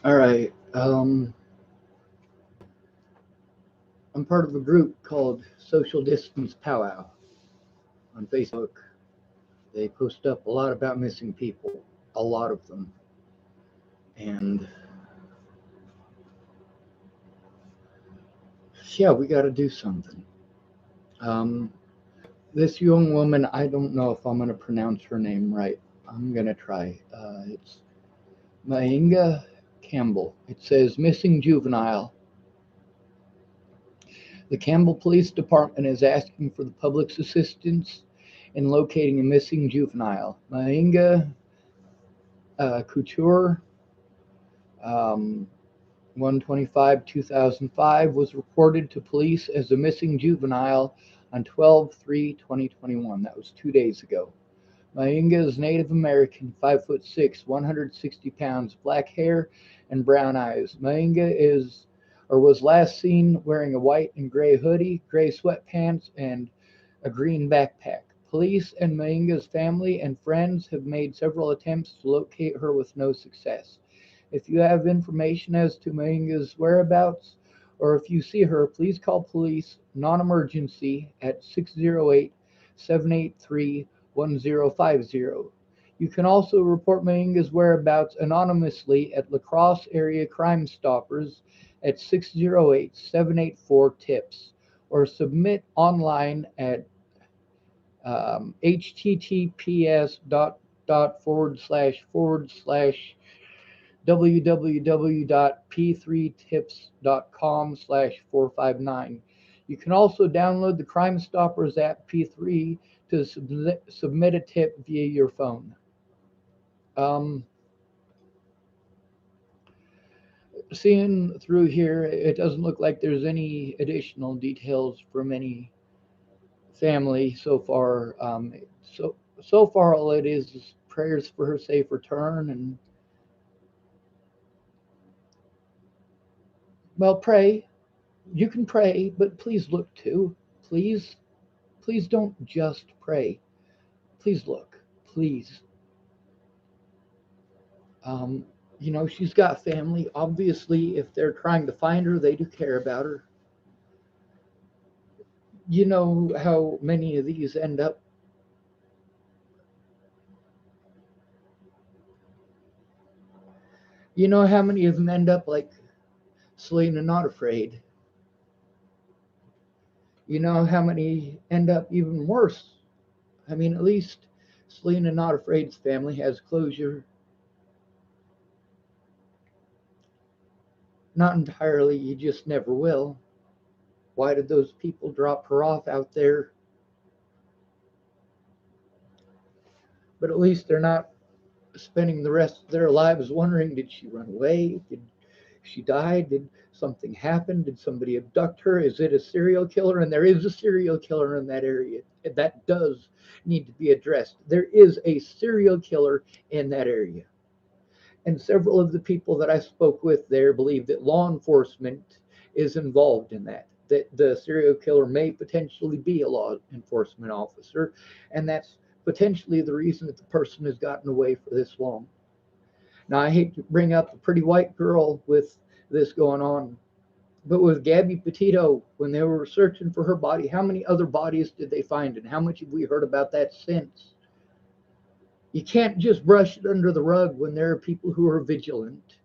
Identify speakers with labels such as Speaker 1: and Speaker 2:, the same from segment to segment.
Speaker 1: All right. I'm part of a group called Social Distance Powwow on Facebook. They post up a lot about missing people, a lot of them. And yeah, we got to do something. Um, this young woman, I don't know if I'm going to pronounce her name right. I'm going to try. It's Mainga Campbell. It says missing juvenile. The Campbell Police Department is asking for the public's assistance in locating a missing juvenile. Mainga Couture, um, 125-2005, was reported to police as a missing juvenile on 12/3/2021. That was 2 days ago. Mainga is Native American, 5'6", 160 pounds, black hair and brown eyes. Mainga is or was last seen wearing a white and gray hoodie, gray sweatpants, and a green backpack. Police and Mainga's family and friends have made several attempts to locate her with no success. If you have information as to Mainga's whereabouts or if you see her, please call police non emergency at 608 783 1050. You can also report Mainga's whereabouts anonymously at La Crosse Area Crime Stoppers at 608-784-TIPS or submit online at https www.p3tips.com/459. You can also download the Crime Stoppers app P3 to submit a tip via your phone. Um, Seeing through here, it doesn't look like there's any additional details from any family so far. So far, all it is prayers for her safe return, and well, pray. You can pray, but please look too. Please, please don't just pray. Please look. Please. Um, she's got family. Obviously, if they're trying to find her, they do care about her. You know how many of these end up. You know how many of them end up like Selena Not Afraid. You know how many end up even worse. I mean, at least Selena Not Afraid's family has closure. Not entirely, you just never will. Why did those people drop her off out there? But at least they're not spending the rest of their lives wondering, did she run away? Did she die? Did something happen? Did somebody abduct her? Is it a serial killer? And there is a serial killer in that area. That does need to be addressed. There is a serial killer in that area. And several of the people that I spoke with there believe that law enforcement is involved in that. That the serial killer may potentially be a law enforcement officer, and that's potentially the reason that the person has gotten away for this long. Now, I hate to bring up the pretty white girl with this going on, but with Gabby Petito, when they were searching for her body, how many other bodies did they find, and how much have we heard about that since? You can't just brush it under the rug when there are people who are vigilant.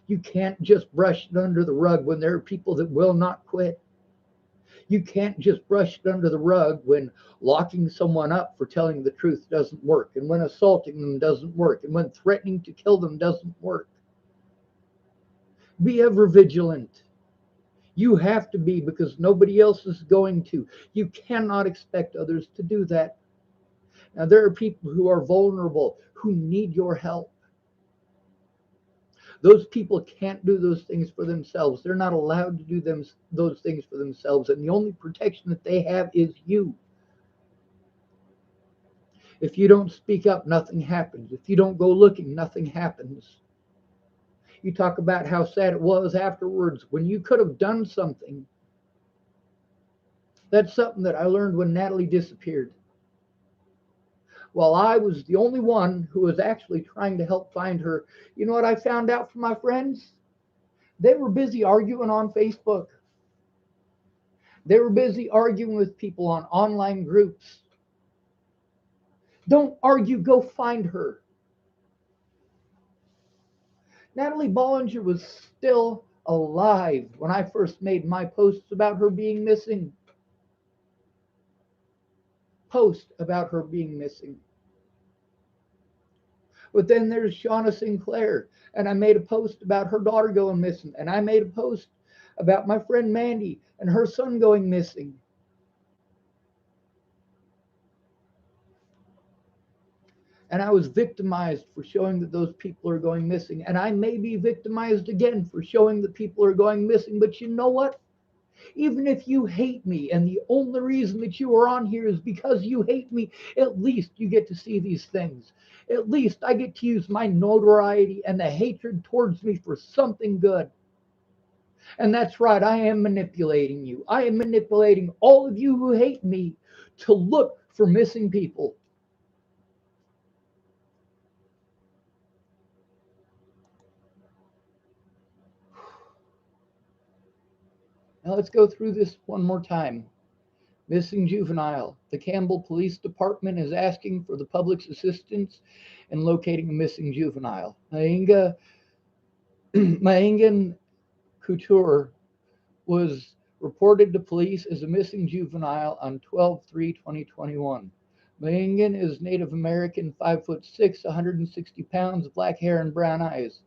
Speaker 1: You can't just brush it under the rug when there are people that will not quit. You can't just brush it under the rug when locking someone up for telling the truth doesn't work, and when assaulting them doesn't work, and when threatening to kill them doesn't work. Be ever vigilant. You have to be because nobody else is going to. You cannot expect others to do that. Now, there are people who are vulnerable, who need your help. Those people can't do those things for themselves. They're not allowed to do those things for themselves. And the only protection that they have is you. If you don't speak up, nothing happens. If you don't go looking, nothing happens. You talk about how sad it was afterwards when you could have done something. That's something that I learned when Natalie disappeared. while I was the only one who was actually trying to help find her. You know what I found out from my friends? They were busy arguing on Facebook. They were busy arguing with people on online groups. Don't argue, go find her. Natalie Bollinger was still alive when I first made my posts about her being missing. Post about her being missing. But then there's Shauna Sinclair, and I made a post about her daughter going missing, and I made a post about my friend Mandy and her son going missing. And I was victimized for showing that those people are going missing, and I may be victimized again for showing that people are going missing. But you know what? Even if you hate me and the only reason that you are on here is because you hate me, at least you get to see these things. At least I get to use my notoriety and the hatred towards me for something good. And that's right, I am manipulating you. I am manipulating all of you who hate me to look for missing people. Now let's go through this one more time. Missing juvenile. The Campbell Police Department is asking for the public's assistance in locating a missing juvenile. Maengan Couture was reported to police as a missing juvenile on 12/3/2021. Maengan is Native American, 5'6", 160 pounds, black hair and brown eyes.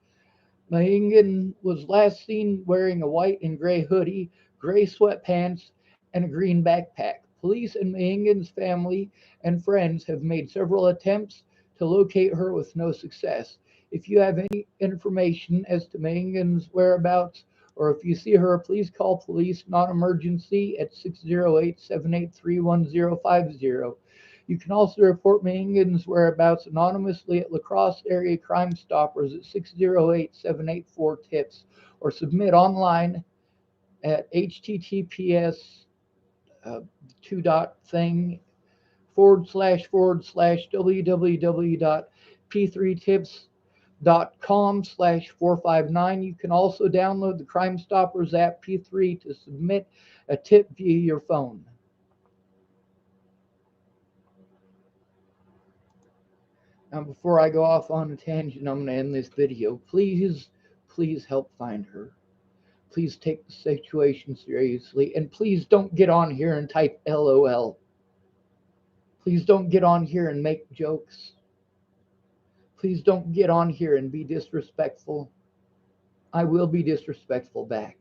Speaker 1: Maengan was last seen wearing a white and gray hoodie, gray sweatpants, and a green backpack. Police and Maengan's family and friends have made several attempts to locate her with no success. If you have any information as to Maengan's whereabouts, or if you see her, please call police non-emergency at 608-783-1050. You can also report Maengan's whereabouts anonymously at La Crosse Area Crime Stoppers at 608-784-TIPS, or submit online at https www.p3tips.com/459. You can also download the Crime Stoppers app P3 to submit a tip via your phone. Now, before I go off on a tangent, I'm going to end this video. Please help find her. Please take the situation seriously. And please don't get on here and type LOL. Please don't get on here and make jokes. Please don't get on here and be disrespectful. I will be disrespectful back.